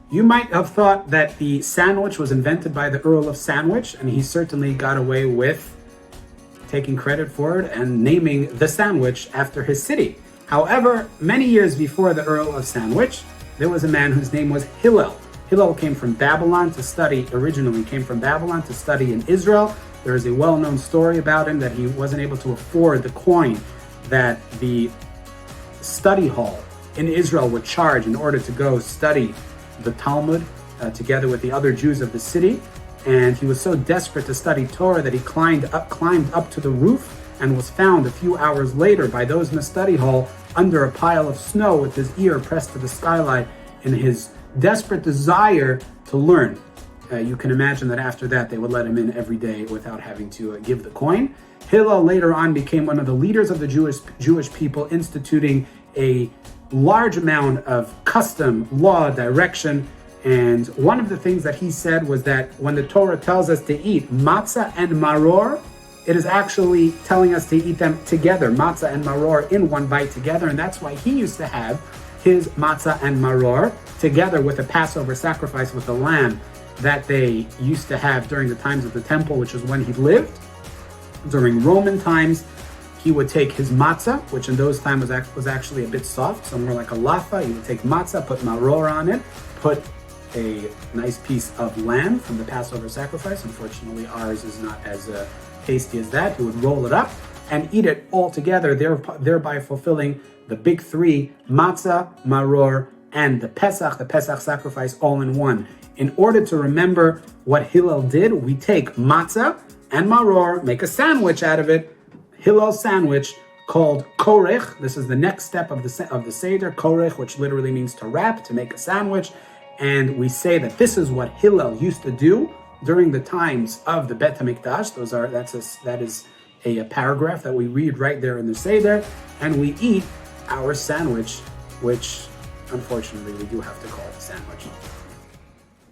You might have thought that the sandwich was invented by the Earl of Sandwich, and he certainly got away with taking credit for it and naming the sandwich after his city. However, many years before the Earl of Sandwich, there was a man whose name was Hillel. Hillel came from Babylon to study, originally came from Babylon to study in Israel. There is a well-known story about him that he wasn't able to afford the coin that the study hall in Israel would charge in order to go study the Talmud together with the other Jews of the city. And he was so desperate to study Torah that he climbed up to the roof and was found a few hours later by those in the study hall under a pile of snow with his ear pressed to the skylight in his desperate desire to learn. You can imagine that after that they would let him in every day without having to give the coin. Hillel later on became one of the leaders of the Jewish people, instituting a large amount of custom, law, direction. And one of the things that he said was that when the Torah tells us to eat matzah and maror, it is actually telling us to eat them together, matzah and maror in one bite together. And that's why he used to have his matzah and maror together with a Passover sacrifice with the lamb that they used to have during the times of the temple, which is when he lived. During Roman times, he would take his matzah, which in those times was actually a bit soft, so more like a lafa. He would take matzah, put maror on it, put a nice piece of lamb from the Passover sacrifice. Unfortunately, ours is not as tasty as that. He would roll it up and eat it all together, thereby fulfilling the big three: matzah, maror, and the Pesach sacrifice all in one. In order to remember what Hillel did, we take matzah and maror, make a sandwich out of it, Hillel's sandwich called Korech. This is the next step of the Seder, Korech, which literally means to wrap, to make a sandwich. And we say that this is what Hillel used to do during the times of the Bet HaMikdash. That is a paragraph that we read right there in the Seder, and we eat our sandwich, which unfortunately we do have to call it a sandwich.